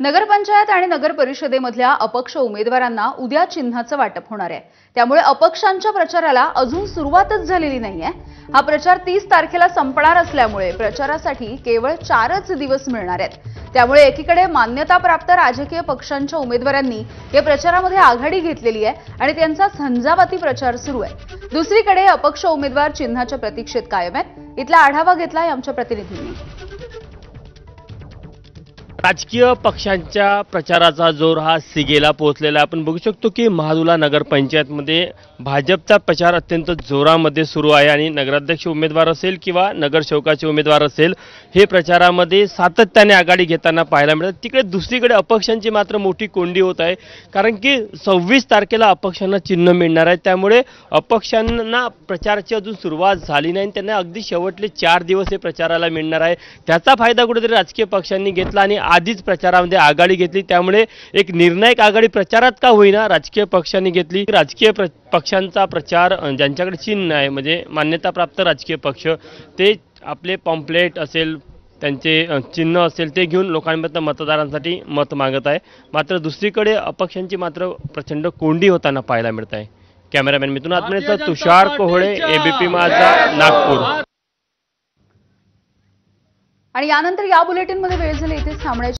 नगरपंचायत आणि नगर परिषदेमधल्या अपक्ष उमेदवारांना उद्या चिन्हाचं वाटप होणार आहे। त्यामुळे अपक्षांच्या प्रचाराला अजून सुरुवातच झालेली नाहीये। हा प्रचार 30 तारखेला संपणार असल्यामुळे प्रचारासाठी केवळ 4च दिवस मिळणार आहेत। त्यामुळे एकीकडे मान्यताप्राप्त राजकीय पक्षांच्या उमेदवारांनी या प्रचारामध्ये आघाडी घेतलेली आहे आणि त्यांचा झंझावाती प्रचार सुरू आहे। दुसरीकडे अपक्ष उमेदवार चिन्हाच्या प्रतीक्षेत कायम आहेत। इथला आढावा घेतलाय आमच्या प्रतिनिधींनी। राजकीय पक्षांच्या प्रचाराचा जोर हा सिगेला पोहोचलेला आपण बघू शकतो की महादुला नगरपंचायतमध्ये भाजपचा प्रचार अत्यंत जोरामध्ये सुरू आहे आणि नगराध्यक्ष उमेदवार असेल किंवा नगरसेवकाचे उमेदवार असेल हे प्रचारामध्ये सातत्याने आघाडी घेताना पाहायला मिळतात। तिकडे दुसरीकडे अपक्षांची मात्र मोठी कोंडी होत आहे, कारण की 26 तारखेला अपक्षांना चिन्ह मिळणार आहे। त्यामुळे अपक्षांना प्रचाराची अजून सुरुवात झाली नाही, त्यांना अगदी शेवटले 4 दिवस हे प्रचाराला मिळणार आहे। त्याचा फायदा कुठेतरी राजकीय पक्षांनी घेतला आणि आधीच प्रचारामध्ये आघाडी घेतली। त्यामुळे एक निर्णायक आघाडी प्रचारात का होईना राजकीय पक्षांनी घेतली। राजकीय पक्षांचा प्रचार ज्यांच्याकडे चिन्ह आहे म्हणजे मान्यताप्राप्त राजकीय पक्ष ते आपले पॉम्पलेट असेल त्यांचे चिन्ह असेल ते घेऊन लोकांपर्यंत मतदारांसाठी मत मागत आहे। मात्र दुसरीकडे अपक्षांची मात्र प्रचंड कोंडी होताना पाहायला मिळत आहे। कॅमेरामॅन मिथुन आत्मेसह तुषार कोहळे, एबीपी माझा, नागपूर। आणि यानंतर या बुलेटिनमध्ये वेळ झाली इथेच थांबण्याची।